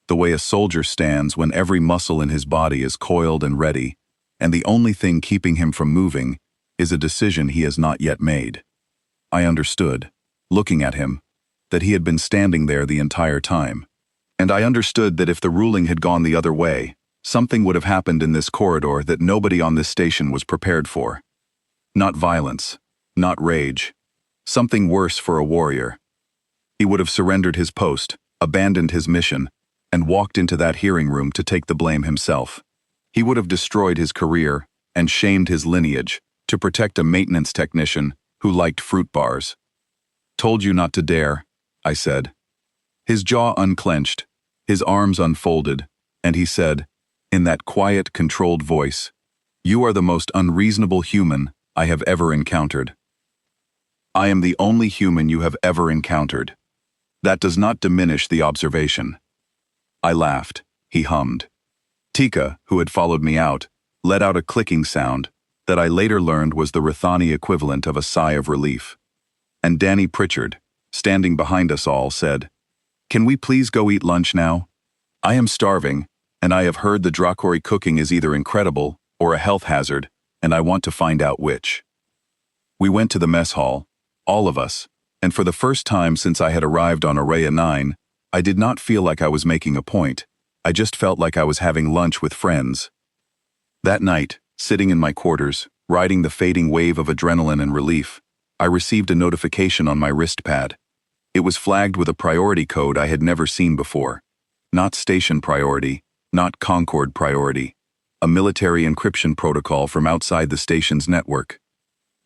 the way a soldier stands when every muscle in his body is coiled and ready, and the only thing keeping him from moving is a decision he has not yet made. I understood, looking at him, that he had been standing there the entire time. And I understood that if the ruling had gone the other way, something would have happened in this corridor that nobody on this station was prepared for. Not violence, not rage, something worse for a warrior. He would have surrendered his post, abandoned his mission, and walked into that hearing room to take the blame himself. He would have destroyed his career and shamed his lineage to protect a maintenance technician who liked fruit bars. Told you not to dare, I said. His jaw unclenched, his arms unfolded, and he said, in that quiet, controlled voice, "You are the most unreasonable human I have ever encountered." I am the only human you have ever encountered. That does not diminish the observation. I laughed. He hummed. Tika, who had followed me out, let out a clicking sound that I later learned was the Rathani equivalent of a sigh of relief. And Danny Pritchard, standing behind us all, said, "Can we please go eat lunch now? I am starving, and I have heard the Dracori cooking is either incredible or a health hazard, and I want to find out which." We went to the mess hall, all of us, and for the first time since I had arrived on Araya 9, I did not feel like I was making a point. I just felt like I was having lunch with friends. That night, sitting in my quarters, riding the fading wave of adrenaline and relief, I received a notification on my wrist pad. It was flagged with a priority code I had never seen before. Not station priority, not Concord priority. A military encryption protocol from outside the station's network.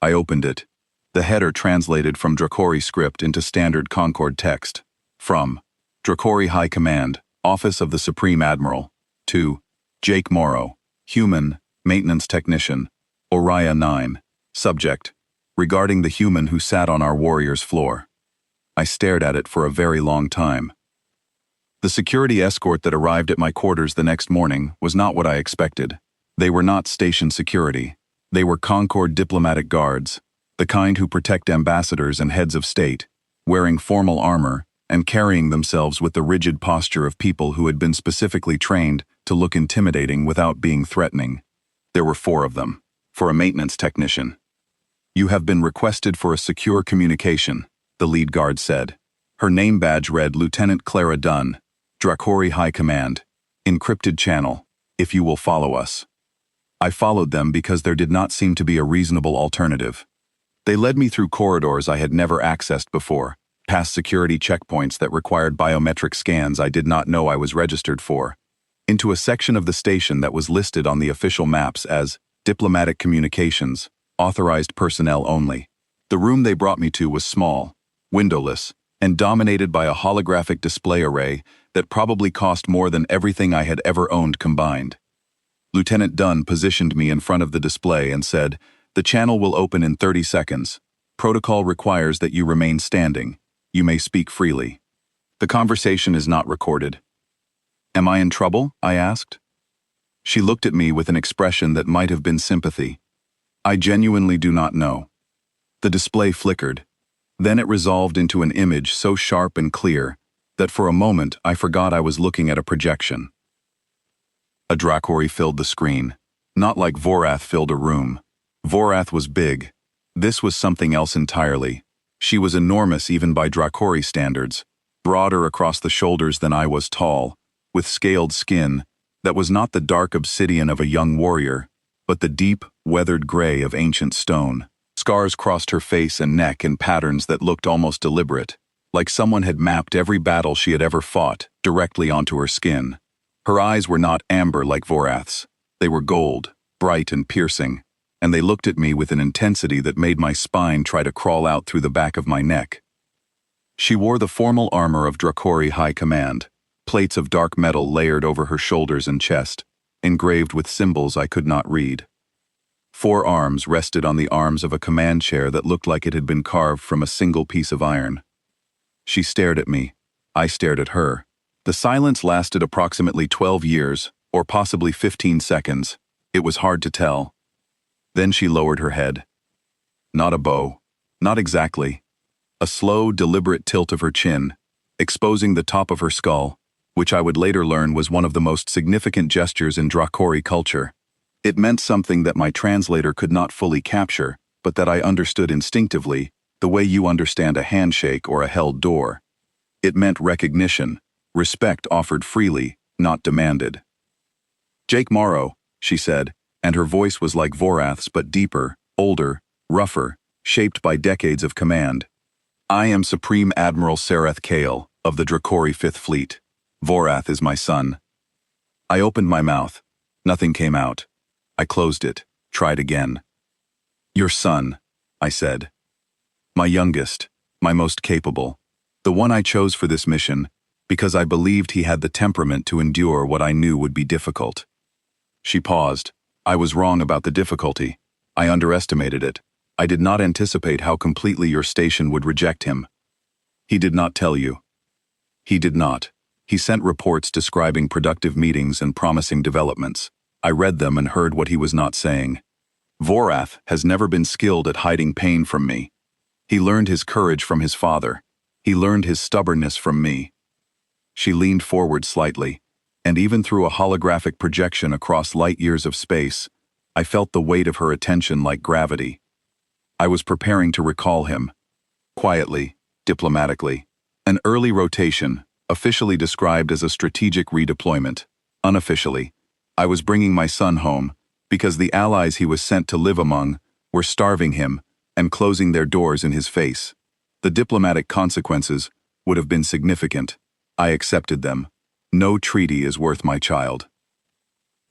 I opened it. The header translated from Dracori script into standard Concord text. From Dracori High Command, Office of the Supreme Admiral, to Jake Morrow, Human, Maintenance Technician, Oriya 9. Subject: regarding the human who sat on our warrior's floor. I stared at it for a very long time. The security escort that arrived at my quarters the next morning was not what I expected. They were not station security. They were Concord diplomatic guards, the kind who protect ambassadors and heads of state, wearing formal armor and carrying themselves with the rigid posture of people who had been specifically trained to look intimidating without being threatening. There were 4 of them, for a maintenance technician. "You have been requested for a secure communication," the lead guard said. Her name badge read Lieutenant Clara Dunn, Dracori High Command, encrypted channel, if you will follow us. I followed them because there did not seem to be a reasonable alternative. They led me through corridors I had never accessed before, past security checkpoints that required biometric scans I did not know I was registered for, into a section of the station that was listed on the official maps as Diplomatic Communications, Authorized Personnel Only. The room they brought me to was small, windowless, and dominated by a holographic display array that probably cost more than everything I had ever owned combined. Lieutenant Dunn positioned me in front of the display and said, "The channel will open in 30 seconds. Protocol requires that you remain standing. You may speak freely. The conversation is not recorded." "Am I in trouble?" I asked. She looked at me with an expression that might have been sympathy. "I genuinely do not know." The display flickered. Then it resolved into an image so sharp and clear that for a moment I forgot I was looking at a projection. A Dracori filled the screen, not like Vorath filled a room. Vorath was big. This was something else entirely. She was enormous even by Dracori standards, broader across the shoulders than I was tall, with scaled skin that was not the dark obsidian of a young warrior, but the deep, weathered gray of ancient stone. Scars crossed her face and neck in patterns that looked almost deliberate, like someone had mapped every battle she had ever fought directly onto her skin. Her eyes were not amber like Vorath's. They were gold, bright and piercing, and they looked at me with an intensity that made my spine try to crawl out through the back of my neck. She wore the formal armor of Dracori High Command, plates of dark metal layered over her shoulders and chest, engraved with symbols I could not read. 4 arms rested on the arms of a command chair that looked like it had been carved from a single piece of iron. She stared at me. I stared at her. The silence lasted approximately 12 years, or possibly 15 seconds. It was hard to tell. Then she lowered her head. Not a bow. Not exactly. A slow, deliberate tilt of her chin, exposing the top of her skull, which I would later learn was one of the most significant gestures in Dracori culture. It meant something that my translator could not fully capture, but that I understood instinctively, the way you understand a handshake or a held door. It meant recognition, respect offered freely, not demanded. "Jake Morrow," she said, and her voice was like Vorath's but deeper, older, rougher, shaped by decades of command. "I am Supreme Admiral Sareth Kale of the Dracori 5th Fleet. Vorath is my son." I opened my mouth. Nothing came out. I closed it, tried again. "Your son," I said. "My youngest, my most capable, the one I chose for this mission, because I believed he had the temperament to endure what I knew would be difficult." She paused. "I was wrong about the difficulty. I underestimated it. I did not anticipate how completely your station would reject him." "He did not tell you." "He did not. He sent reports describing productive meetings and promising developments. I read them and heard what he was not saying. Vorath has never been skilled at hiding pain from me. He learned his courage from his father. He learned his stubbornness from me." She leaned forward slightly, and even through a holographic projection across light years of space, I felt the weight of her attention like gravity. I was preparing to recall him. Quietly, diplomatically. An early rotation, officially described as a strategic redeployment. Unofficially, I was bringing my son home, because the allies he was sent to live among were starving him and closing their doors in his face. The diplomatic consequences would have been significant. I accepted them. No treaty is worth my child.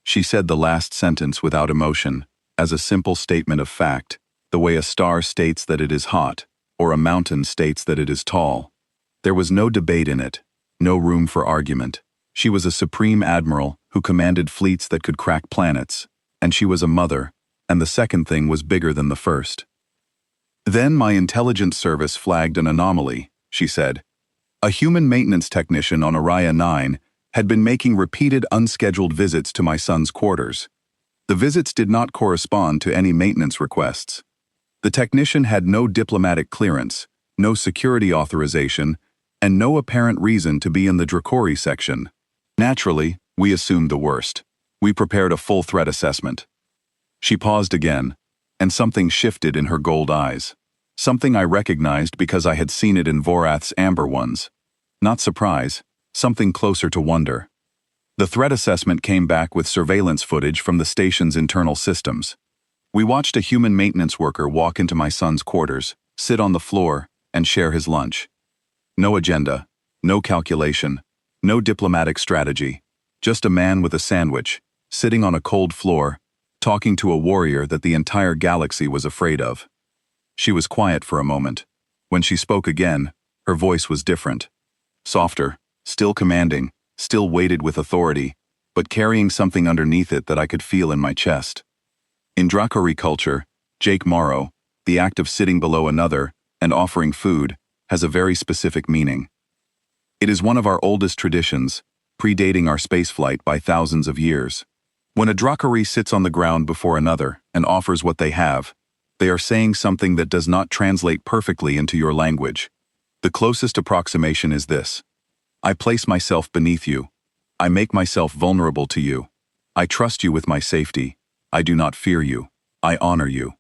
She said the last sentence without emotion, as a simple statement of fact, the way a star states that it is hot, or a mountain states that it is tall. There was no debate in it, no room for argument. She was a supreme admiral who commanded fleets that could crack planets, and she was a mother, and the second thing was bigger than the first. Then my intelligence service flagged an anomaly, she said. A human maintenance technician on Araya 9 had been making repeated unscheduled visits to my son's quarters. The visits did not correspond to any maintenance requests. The technician had no diplomatic clearance, no security authorization, and no apparent reason to be in the Dracori section. Naturally, we assumed the worst. We prepared a full threat assessment. She paused again, and something shifted in her gold eyes. Something I recognized because I had seen it in Vorath's amber ones. Not surprise, something closer to wonder. The threat assessment came back with surveillance footage from the station's internal systems. We watched a human maintenance worker walk into my son's quarters, sit on the floor, and share his lunch. No agenda, no calculation, no diplomatic strategy, just a man with a sandwich, sitting on a cold floor, talking to a warrior that the entire galaxy was afraid of. She was quiet for a moment. When she spoke again, her voice was different. Softer, still commanding, still weighted with authority, but carrying something underneath it that I could feel in my chest. In Dracori culture, Jake Morrow, the act of sitting below another and offering food, has a very specific meaning. It is one of our oldest traditions, predating our spaceflight by thousands of years. When a Dracori sits on the ground before another and offers what they have, they are saying something that does not translate perfectly into your language. The closest approximation is this: I place myself beneath you. I make myself vulnerable to you. I trust you with my safety. I do not fear you. I honor you.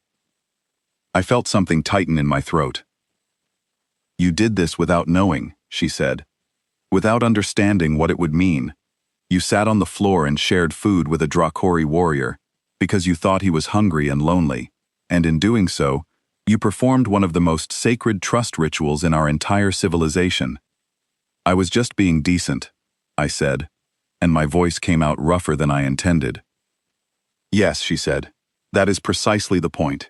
I felt something tighten in my throat. You did this without knowing, she said. Without understanding what it would mean. You sat on the floor and shared food with a Dracori warrior because you thought he was hungry and lonely, and in doing so, you performed one of the most sacred trust rituals in our entire civilization. I was just being decent, I said, and my voice came out rougher than I intended. Yes, she said, that is precisely the point.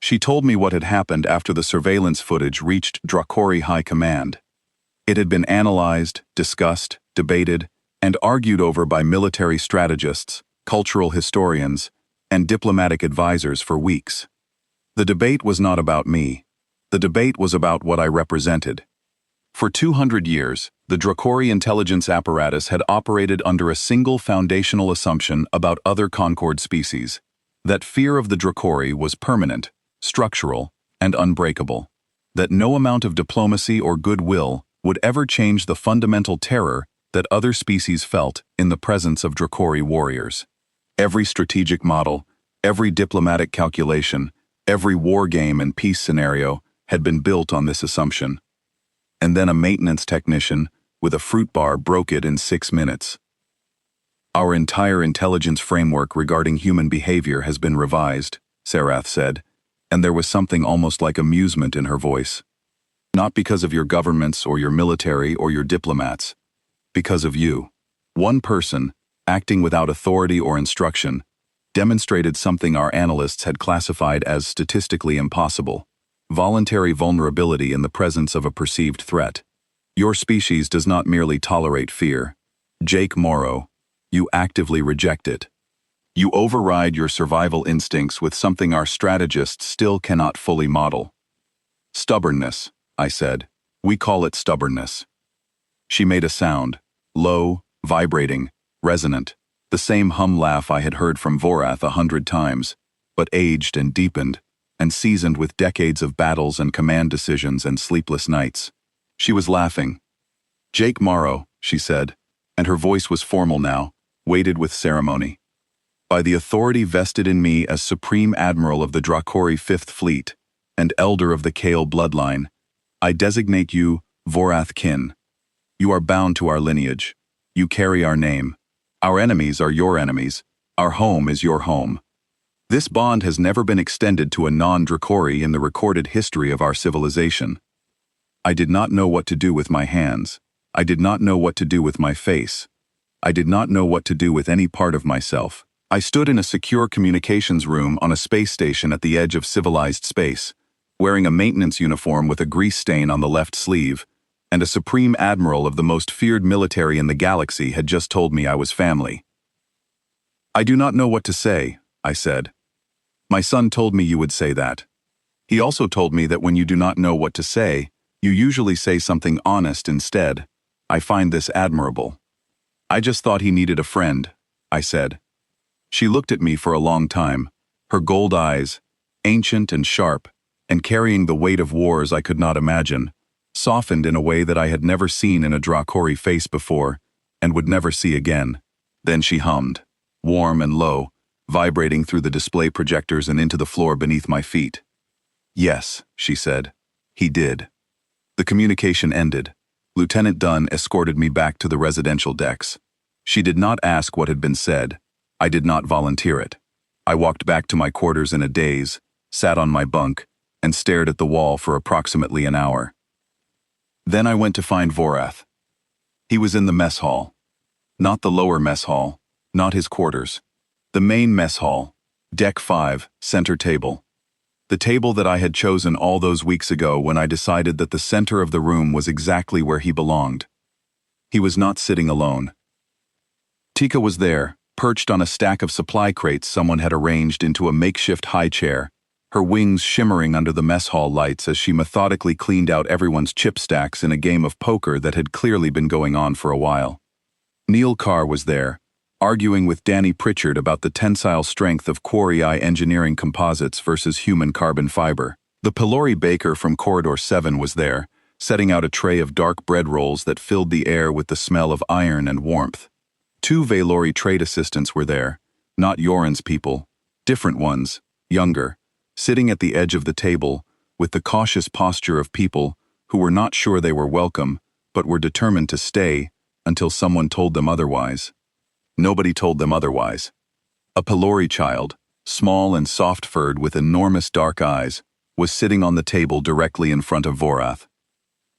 She told me what had happened after the surveillance footage reached Dracori High Command. It had been analyzed, discussed, debated, and argued over by military strategists, cultural historians, and diplomatic advisors for weeks. The debate was not about me. The debate was about what I represented. For 200 years, the Dracori intelligence apparatus had operated under a single foundational assumption about other Concord species, that fear of the Dracori was permanent, structural, and unbreakable, that no amount of diplomacy or goodwill would ever change the fundamental terror that other species felt in the presence of Dracori warriors. Every strategic model, every diplomatic calculation, every war game and peace scenario had been built on this assumption. And then a maintenance technician with a fruit bar broke it in 6 minutes. Our entire intelligence framework regarding human behavior has been revised, Sarath said, and there was something almost like amusement in her voice. Not because of your governments or your military or your diplomats, because of you. One person, acting without authority or instruction, demonstrated something our analysts had classified as statistically impossible: voluntary vulnerability in the presence of a perceived threat. Your species does not merely tolerate fear. Jake Morrow, you actively reject it. You override your survival instincts with something our strategists still cannot fully model. Stubbornness, I said. We call it stubbornness. She made a sound, low, vibrating, resonant, the same hum laugh I had heard from Vorath 100 times, but aged and deepened, and seasoned with decades of battles and command decisions and sleepless nights. She was laughing. Jake Morrow, she said, and her voice was formal now, weighted with ceremony. By the authority vested in me as Supreme Admiral of the Dracori Fifth Fleet and Elder of the Kale bloodline, I designate you Vorath kin. You are bound to our lineage. You carry our name. Our enemies are your enemies. Our home is your home. This bond has never been extended to a non-Dracori in the recorded history of our civilization. I did not know what to do with my hands. I did not know what to do with my face. I did not know what to do with any part of myself. I stood in a secure communications room on a space station at the edge of civilized space, wearing a maintenance uniform with a grease stain on the left sleeve, and a supreme admiral of the most feared military in the galaxy had just told me I was family. "I do not know what to say," I said. "My son told me you would say that. He also told me that when you do not know what to say, you usually say something honest instead. I find this admirable." "I just thought he needed a friend," I said. She looked at me for a long time, her gold eyes, ancient and sharp, and carrying the weight of wars I could not imagine, softened in a way that I had never seen in a Dracori face before, and would never see again. Then she hummed, warm and low, vibrating through the display projectors and into the floor beneath my feet. "Yes," she said. "He did." The communication ended. Lieutenant Dunn escorted me back to the residential decks. She did not ask what had been said. I did not volunteer it. I walked back to my quarters in a daze, sat on my bunk, and stared at the wall for approximately an hour. Then I went to find Vorath. He was in the mess hall. Not the lower mess hall, not his quarters. The main mess hall, Deck 5, center table. The table that I had chosen all those weeks ago when I decided that the center of the room was exactly where he belonged. He was not sitting alone. Tika was there, perched on a stack of supply crates someone had arranged into a makeshift high chair, her wings shimmering under the mess hall lights as she methodically cleaned out everyone's chip stacks in a game of poker that had clearly been going on for a while. Neil Carr was there, arguing with Danny Pritchard about the tensile strength of Quarry Eye engineering composites versus human carbon fiber. The Pelori baker from Corridor 7 was there, setting out a tray of dark bread rolls that filled the air with the smell of iron and warmth. 2 Valori trade assistants were there, not Yoren's people, different ones, younger, sitting at the edge of the table, with the cautious posture of people who were not sure they were welcome, but were determined to stay until someone told them otherwise. Nobody told them otherwise. A Pelori child, small and soft-furred with enormous dark eyes, was sitting on the table directly in front of Vorath.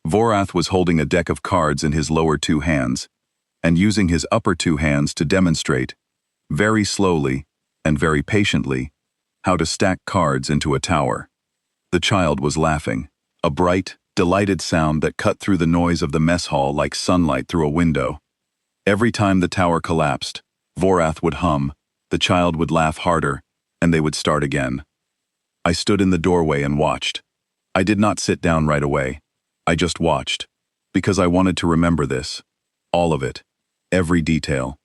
Vorath was holding a deck of cards in his lower 2 hands, and using his upper 2 hands to demonstrate, very slowly and very patiently, how to stack cards into a tower. The child was laughing, a bright, delighted sound that cut through the noise of the mess hall like sunlight through a window. Every time the tower collapsed, Vorath would hum, the child would laugh harder, and they would start again. I stood in the doorway and watched. I did not sit down right away. I just watched, because I wanted to remember this. All of it. Every detail.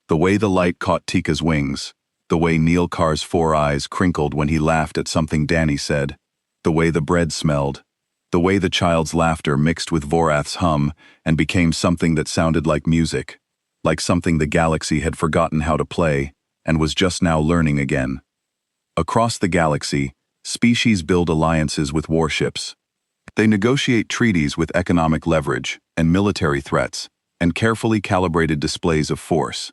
The way the light caught Tika's wings, the way Neil Carr's 4 eyes crinkled when he laughed at something Danny said, the way the bread smelled, the way the child's laughter mixed with Vorath's hum and became something that sounded like music, like something the galaxy had forgotten how to play and was just now learning again. Across the galaxy, species build alliances with warships. They negotiate treaties with economic leverage and military threats and carefully calibrated displays of force.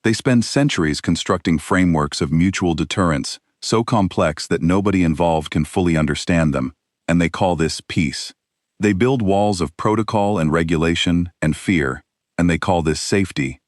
They spend centuries constructing frameworks of mutual deterrence so complex that nobody involved can fully understand them, and they call this peace. They build walls of protocol and regulation and fear, and they call this safety.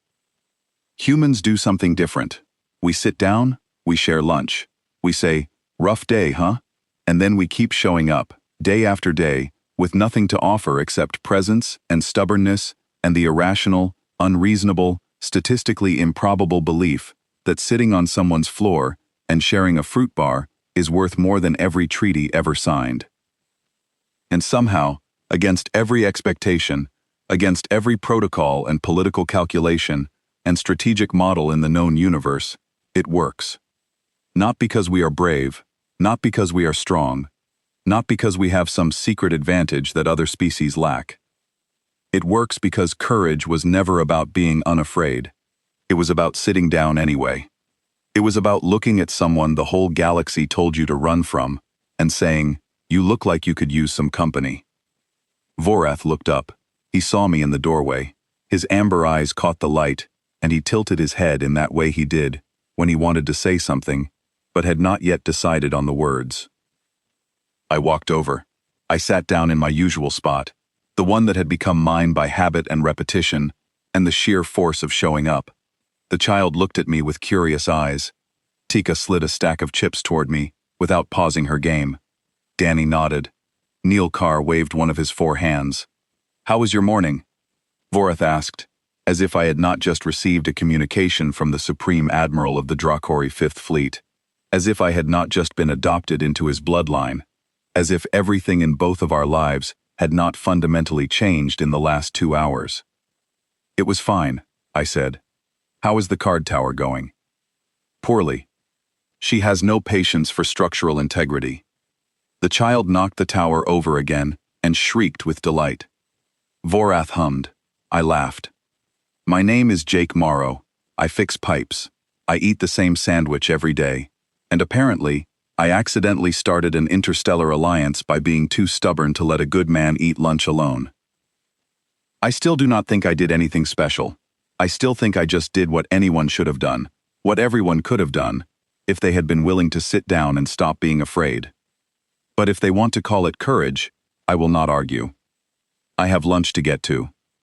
Humans do something different. We sit down, we share lunch. We say, "Rough day, huh?" And then we keep showing up, day after day, with nothing to offer except presence and stubbornness and the irrational, unreasonable, statistically improbable belief that sitting on someone's floor and sharing a fruit bar is worth more than every treaty ever signed. And somehow, against every expectation, against every protocol and political calculation and strategic model in the known universe, it works. Not because we are brave, not because we are strong, not because we have some secret advantage that other species lack. It works because courage was never about being unafraid. It was about sitting down anyway. It was about looking at someone the whole galaxy told you to run from and saying, "You look like you could use some company." Vorath looked up. He saw me in the doorway. His amber eyes caught the light, and he tilted his head in that way he did when he wanted to say something, but had not yet decided on the words. I walked over. I sat down in my usual spot, the one that had become mine by habit and repetition, and the sheer force of showing up. The child looked at me with curious eyes. Tika slid a stack of chips toward me, without pausing her game. Danny nodded. Neil Carr waved one of his 4 hands. "How was your morning?" Vorath asked, as if I had not just received a communication from the Supreme Admiral of the Dracori Fifth Fleet, as if I had not just been adopted into his bloodline, as if everything in both of our lives had not fundamentally changed in the last 2 hours. "It was fine," I said. "How is the card tower going?" "Poorly. She has no patience for structural integrity." The child knocked the tower over again and shrieked with delight. Vorath hummed. I laughed. "My name is Jake Morrow. I fix pipes. I eat the same sandwich every day. And apparently, I accidentally started an interstellar alliance by being too stubborn to let a good man eat lunch alone. I still do not think I did anything special. I still think I just did what anyone should have done, what everyone could have done, if they had been willing to sit down and stop being afraid. But if they want to call it courage, I will not argue. I have lunch to get to,